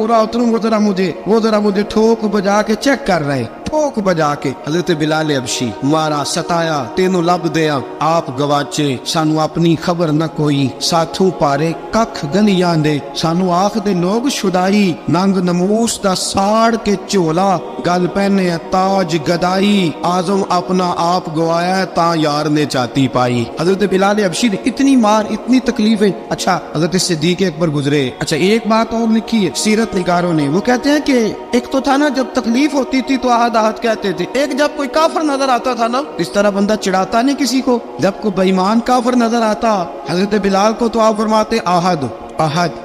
पूरा उतरूंगा जरा मुझे, वो जरा मुझे ठोक बजा के चेक कर रहे, ठोक बजा के। हजरत बिलाल अबशी मारा सताया, तेनों लब दिया आप गवाचे, सानू अपनी खबर न कोई, साथू पारे कख गलियां दे, सानू आख दे लोग शुदाई, नंग नमूस दा साड़ के झोला, गल पहने ताज गदाई, आजम अपना आप गवाया ता यार ने चाती पाई। हजरत बिलाल अबशी ने इतनी मार, इतनी तकलीफें। अच्छा, हजरत सिद्दीक अकबर गुजरे। अच्छा, एक बात और लिखी है सीरत निगारों ने, वो कहते हैं कि एक तो था ना, जब तकलीफ होती थी तो आहद आहद कहते थे, एक जब कोई काफिर नजर आता था ना, इस तरह बंदा चिढ़ाता नहीं किसी को, जब कोई बेईमान काफिर नजर आता हजरत बिलाल को तो आप फरमाते आहद आहद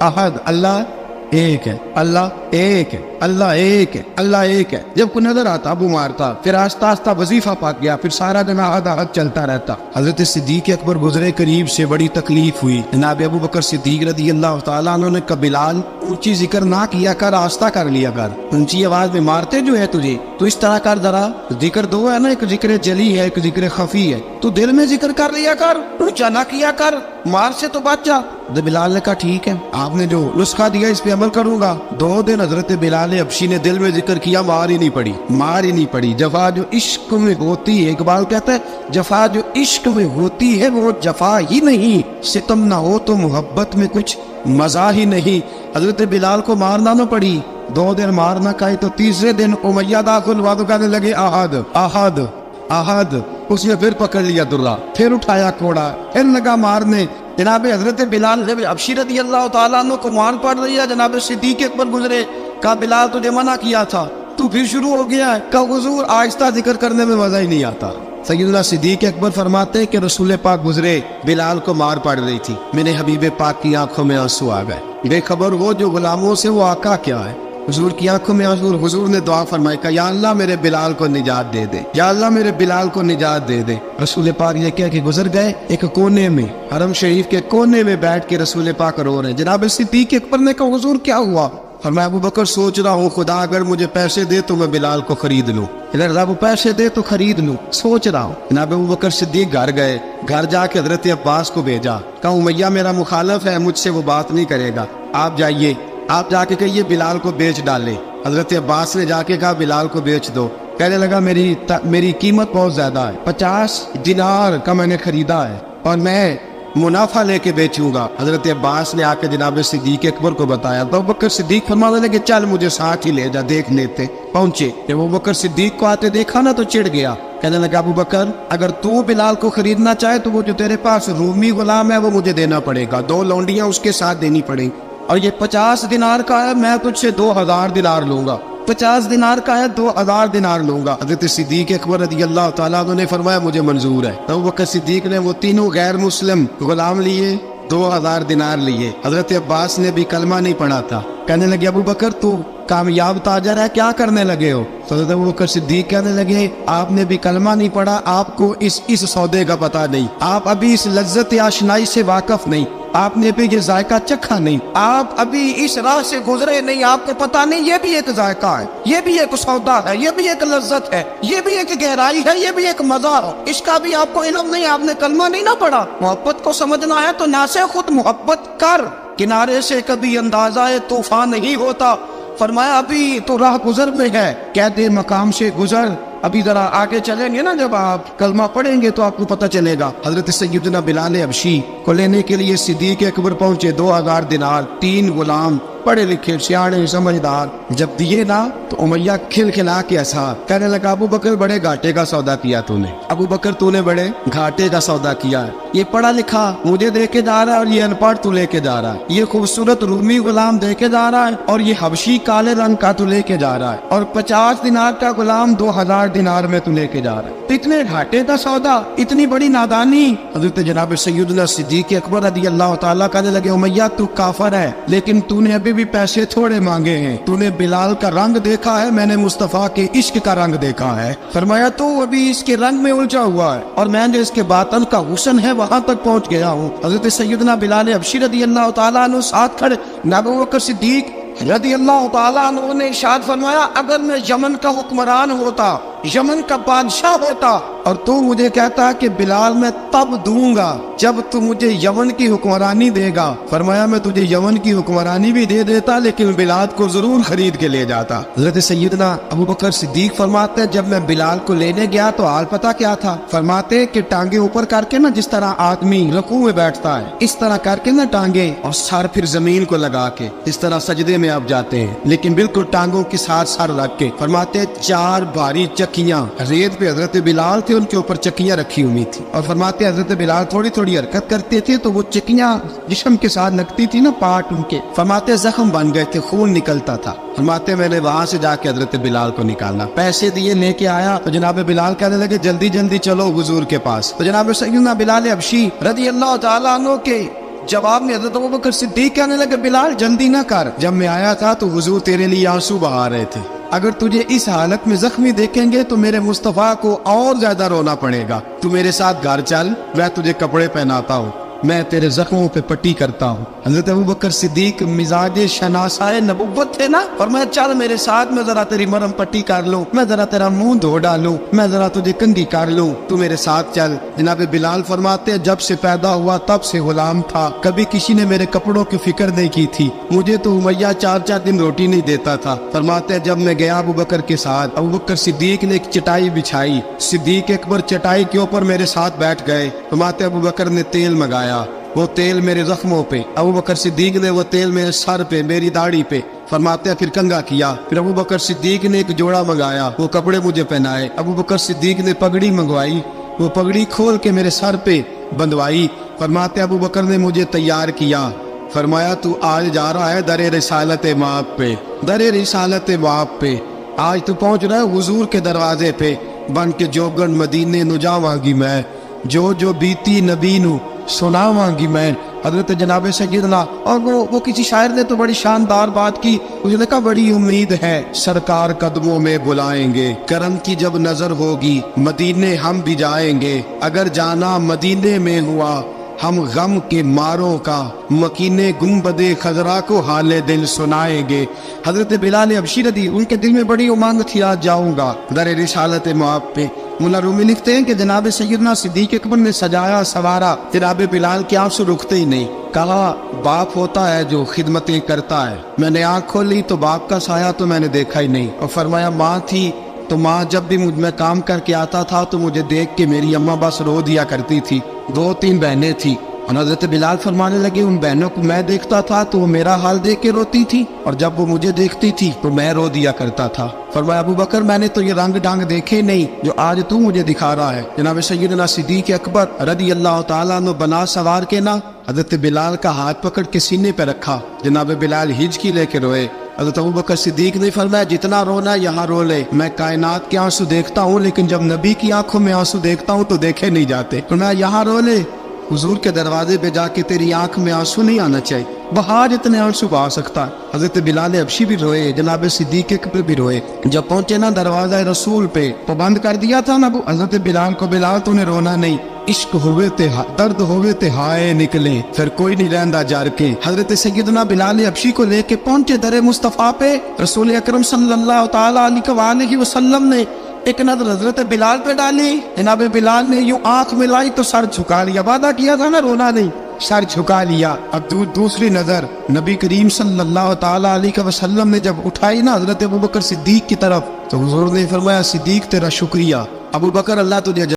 आहद, अल्लाह एक है, अल्लाह एक है, अल्लाह एक है, अल्लाह एक है। जब कोई नजर आता अबू मारता, फिर आस्ता आस्ता वजीफा पाक गया, फिर सारा दिन आहद आहद चलता रहता। हजरत सिद्दीक अकबर गुजरे, करीब से बड़ी तकलीफ हुई। जनाब अबू बकर सिद्दीक रदी अल्लाह तआला अन्हु ने कहा बिलाल ऊंची जिक्र ना किया कर, आस्ता कर लिया कर, ऊंची आवाज में मारते जो है तुझे, तो इस तरह कर जरा, जिक्र दो है ना, एक जिक्र जली है, एक जिक्र खफी है, तू दिल में जिक्र कर लिया कर, ऊंचा ना किया कर, मार से तो बच जा। तो बिलाल ने कहा ठीक है, आपने जो नुस्खा दिया इस पे अमल करूंगा। 2 दिन हजरत बिलाल अबशी ने दिल में जिक्र किया, मार ही नहीं पड़ी, मार ही नहीं पड़ी। जफा जो इश्क में होती है, इकबाल कहता है जफा जो इश्क में होती है वो जफा ही नहीं, सितम ना हो तो मोहब्बत में कुछ मजा ही नहीं। हजरत बिलाल को मारना न पड़ी, 2 दिन मार ना खाए, तो तीसरे दिन उमैया दाखिल वादो कहने लगे आहद आहद आहद। उसने फिर पकड़ लिया दुर्रा, फिर उठाया कोड़ा, फिर लगा मारने। जनाब हजरत बिलाल अबशी रदी अल्लाह तआला अन्हु को मार पड़ रही है। जनाब सिद्दीक अकबर गुजरे, कहा बिलाल तुझे मना किया था, तू फिर शुरू हो गया है। कहा हुजूर आहिस्ता जिक्र करने में मजा ही नहीं आता। सैयदना सिद्दीक अकबर फरमाते कि रसूल पाक गुजरे, बिलाल को मार पड़ रही थी, मेरे हबीब पाक की आंखों में आंसू आ गए, बेखबर वो जो गुलामों से वो आका क्या है। हुजूर की आंखों में आंसू, हुजूर ने दुआ फरमाई, कहा या अल्लाह मेरे बिलाल को निजात दे दे, या अल्लाह मेरे बिलाल को निजात दे दे। रसूल पाक ये कह के गुजर गए। एक कोने में, हरम शरीफ के कोने में बैठ के रसूल पाक रो रहे हैं। जनाब सिद्दीक अकबर ने कहा हुजूर क्या हुआ? फरमाया अबू बकर सोच रहा हूँ खुदा अगर मुझे पैसे दे तो मैं बिलाल को खरीद लूँ, इधर वो पैसे दे तो खरीद लूँ, सोच रहा हूँ। जनाब अबू बकर सिद्दीक घर गए, घर जाके हजरत अब्बास को भेजा, कहा उमैया मेरा मुखालफ है, मुझसे वो बात नहीं करेगा, आप जाइए, आप जाके कहिए बिलाल को बेच डाले। हजरत अब्बास ने जाके कहा बिलाल को बेच दो। कहने लगा मेरी कीमत बहुत ज्यादा है, 50 दिनार का मैंने खरीदा है और मैं मुनाफा लेके बेचूंगा। हजरत अब्बास ने आके जनाब सिद्दीक अकबर को बताया, तो अबू बकर सिद्दीक फरमाने लगे चल मुझे साथ ही ले जा, देख लेते। पहुंचे, जब अबू बकर सिद्दीक को आते देखा ना तो चिढ़ गया, कहने लगा अबू बकर अगर तू बिलाल को खरीदना चाहे तो वो जो तेरे पास रूमी गुलाम है वो मुझे देना पड़ेगा, 2 लौंडियां उसके साथ देनी पड़ेगी, और ये 50 दिनार का है, मैं तुझसे 2000 दिनार लूंगा, 50 दिनार का है, 2000 दिनार लूंगा। हजरत सिद्दीक अकबर रज़ी अल्लाह तआला अन्हु ने फरमाया मुझे मंजूर है। तो वक्त सिद्दीक ने वो तीनों गैर मुस्लिम गुलाम लिए, 2000 दिनार लिए। हजरत अब्बास ने भी कलमा नहीं पढ़ा था। कहने लगे अबू बकर तू कामयाब ताजर है, क्या करने लगे हो? तो हजरत अबू बकर सिद्दीक कहने लगे आपने भी कलमा नहीं पढ़ा, आपको इस सौदे का पता नहीं, आप अभी इस लज्जत आशनाई से वाकफ नहीं, आपने भी ये जायका चखा नहीं, आप अभी इस राह से गुजरे नहीं, आपको पता नहीं ये भी एक जायका है, ये भी एक सौदा है, ये भी एक लज्जत है, ये भी एक गहराई है, ये भी एक मजा है, इसका भी आपको इल्म नहीं, आपने कलमा नहीं ना पढ़ा। मोहब्बत को समझना है तो ना से खुद मोहब्बत कर, किनारे से कभी अंदाजा तूफान नहीं होता। फरमाया अभी तो राह गुजर में है, कहते मकाम से गुजर, अभी जरा आगे चलेंगे ना, जब आप कलमा पढ़ेंगे तो आपको पता चलेगा। हजरत सैयदना बिलाल अबशी को लेने के लिए सिद्दीक अकबर पहुंचे, 2000 दिनार, 3 गुलाम, पढ़े लिखे सियाणे समझदार, जब दिए ना तो उमैया खिलखिला के हंसा, कहने लगा अबू बकर बड़े घाटे का सौदा किया तूने, अबू बकर तूने बड़े घाटे का सौदा किया है, ये पढ़ा लिखा मुझे दे के जा रहा है और ये अनपढ़ तू लेके जा रहा है, ये खूबसूरत रूमी गुलाम दे के जा रहा है और ये हबशी काले रंग का तू लेके जा रहा है, और 50 दिनार का गुलाम 2000 दिनार में तू लेके जा रहा है, तो इतने घाटे का सौदा, इतनी बड़ी नादानी। हजरत जनाब सैयदना सिद्दीक अकबर रज़ी अल्लाह तआला कहने लगे उमैया तू काफर है, लेकिन तूने अभी भी पैसे थोड़े मांगे हैं, तूने बिलाल का रंग देखा है, मैंने मुस्तफा के इश्क का रंग देखा है। फरमाया तू अभी इसके रंग में उलझा हुआ है और मैंने इसके बातन का हुस्न है वहां तक पहुंच गया हूँ। हजरत सैयदना बिलाल अबशी रज़ी अल्लाह तआला अन्हु साथ खड़े, अबू बकर सिद्दीक रज़ी अल्लाह तआला अन्हु ने इरशाद फरमाया अगर मैं यमन का हुक्मरान होता, यमन का बादशाह होता اور تو مجھے کہتا کہ بلال میں تب دوں گا جب تو مجھے یمن کی حکمرانی دے گا۔ فرمایا میں تجھے یمن کی حکمرانی بھی دے دیتا لیکن بلال کو ضرور خرید کے لے جاتا۔ حضرت سیدنا ابو بکر صدیق فرماتے جب میں بلال کو لینے گیا تو حال پتہ کیا تھا؟ فرماتے کہ ٹانگیں اوپر کر کے نا جس طرح آدمی رکوع میں بیٹھتا ہے اس طرح کر کے نا ٹانگیں، اور سر پھر زمین کو لگا کے اس طرح سجدے میں آپ جاتے ہیں، لیکن بالکل ٹانگوں کے ساتھ سر رکھ کے۔ فرماتے 4 بھاری چکیاں ریت پہ حضرت بلال تھے، ان کے اوپر چکیاں رکھی ہوئی تھی، اور فرماتے حضرت بلال تھوڑی تھوڑی حرکت کرتے تھے تو وہ چکیاں جسم کے ساتھ لگتی تھی نا، پارٹ ان کے، فرماتے زخم بن گئے تھے، خون نکلتا تھا۔ فرماتے میں نے وہاں سے جا کے حضرت بلال کو نکالا، پیسے دیے لے کے آیا تو جناب بلال کہنے لگے جلدی جلدی چلو حضور کے پاس۔ تو جناب سیدنا بلال حبشی رضی اللہ تعالیٰ عنہ کے جواب میں حضرت ابوبکر صدیق کہنے لگے بلال جلدی نہ کر، جب میں آیا تھا تو حضور تیرے لیے آنسو بہا رہے تھے، اگر تجھے اس حالت میں زخمی دیکھیں گے تو میرے مصطفیٰ کو اور زیادہ رونا پڑے گا، تو میرے ساتھ گھر چل، میں تجھے کپڑے پہناتا ہوں، میں تیرے زخموں پہ پٹی کرتا ہوں۔ حضرت ابوبکر صدیق مزاج شناسائے نبوت تھے نا، اور میں چل میرے ساتھ، میں ذرا تیری مرہم پٹی کر لوں، میں ذرا تیرا منہ دھو ڈالوں، میں ذرا تجھے کنگھی کر لوں، تو میرے ساتھ چل۔ جناب بلال فرماتے جب سے پیدا ہوا تب سے غلام تھا، کبھی کسی نے میرے کپڑوں کی فکر نہیں کی تھی، مجھے تو امیہ 4 دن روٹی نہیں دیتا تھا۔ فرماتے جب میں گیا ابوبکر کے ساتھ، ابوبکر صدیق نے ایک چٹائی بچھائی، صدیق اکبر چٹائی کے اوپر میرے ساتھ بیٹھ گئے۔ فرماتے ابوبکر نے تیل منگایا، وہ تیل میرے زخموں پہ، ابوبکر صدیق نے وہ تیل میرے سر پہ، میری داڑھی پہ، فرماتے پھر کنگا کیا، پھر ابوبکر صدیق نے ایک جوڑا منگایا، وہ کپڑے مجھے پہنائے، ابوبکر صدیق نے پگڑی منگوائی، وہ پگڑی کھول کے میرے سر پہ بندوائی، فرماتے ابوبکر نے مجھے تیار کیا، فرمایا تو آج جا رہا ہے در رسالت مآب پہ، در رسالت مآب پہ، آج تو پہنچ رہا ہے حضور کے دروازے پہ، بن کے جوگن مدینے نو جاواں گی میں، جو بیتی نبی نو سناواں گی میں۔ حضرت جناب سیدنا، اور وہ کسی شاعر نے تو بڑی شاندار بات کی، اس نے کہا بڑی امید ہے سرکار قدموں میں بلائیں گے، کرم کی جب نظر ہوگی مدینے ہم بھی جائیں گے، اگر جانا مدینے میں ہوا ہم غم کے ماروں کا، مکینے گنبد خضرا کو حال دل سنائیں گے۔ حضرت بلال حبشی رضی ان کے دل میں بڑی امنگ تھی آج جاؤں گا در رسالت مآب پہ۔ مولا رومی لکھتے ہیں کہ جناب سیدنا صدیق اکبر نے سجایا سوارا، جناب بلال کے آنسو رکتے ہی نہیں، کہا باپ ہوتا ہے جو خدمتیں کرتا ہے، میں نے آنکھ کھولی تو باپ کا سایہ تو میں نے دیکھا ہی نہیں، اور فرمایا ماں تھی تو ماں جب بھی میں کام کر کے آتا تھا تو مجھے دیکھ کے میری اماں بس رو دیا کرتی تھی، 2-3 بہنیں تھی، اور حضرت بلال فرمانے لگے ان بہنوں کو میں دیکھتا تھا تو وہ میرا حال دیکھ کے روتی تھی، اور جب وہ مجھے دیکھتی تھی تو میں رو دیا کرتا تھا۔ فرمایا ابوبکر میں نے تو یہ رنگ ڈانگ دیکھے نہیں جو آج تو مجھے دکھا رہا ہے۔ جناب سیدنا صدیق اکبر رضی اللہ تعالیٰ عنہ بنا سوار کے نا حضرت بلال کا ہاتھ پکڑ کے سینے پہ رکھا، جناب بلال ہچکی لے کے روئے۔ حضرت ابوبکر صدیق نے فرمایا جتنا رونا یہاں رو لے، میں کائنات کے آنسو دیکھتا ہوں لیکن جب نبی کی آنکھوں میں آنسو دیکھتا ہوں تو دیکھے نہیں جاتے، فرمایا یہاں رو لے، حضور کے دروازے پہ جا کے تیری آنکھ میں آنسو نہیں آنا چاہیے، بہا جتنے آنسو بہا سکتا ہے۔ حضرت بلال حبشی بھی روئے، جناب صدیق اکبر بھی روئے۔ جب پہنچے نا دروازہ رسول پہ، پابند کر دیا تھا نا حضرت بلال کو، بلال تو نے رونا نہیں، عشق ہوئے تے درد ہوئے تے ہائے نکلے، پھر کوئی نہیں رہندا جار کے۔ حضرت سیدنا بلال حبشی کو لے کے پہنچے در مصطفیٰ پہ، رسول اکرم صلی اللہ تعالیٰ علیہ وسلم نے ایک نظر حضرت بلال پہ ڈالی، جناب بلال نے یوں آنکھ ملائی تو سر جھکا لیا، وعدہ کیا تھا نا رونا نہیں، سر جھکا لیا۔ اب دوسری نظر نبی کریم صلی اللہ تعالیٰ علیہ وسلم نے جب اٹھائی نا حضرت ابوبکر صدیق کی طرف تو حضور نے فرمایا صدیق تیرا شکریہ، ابوبکر اللہ تجھے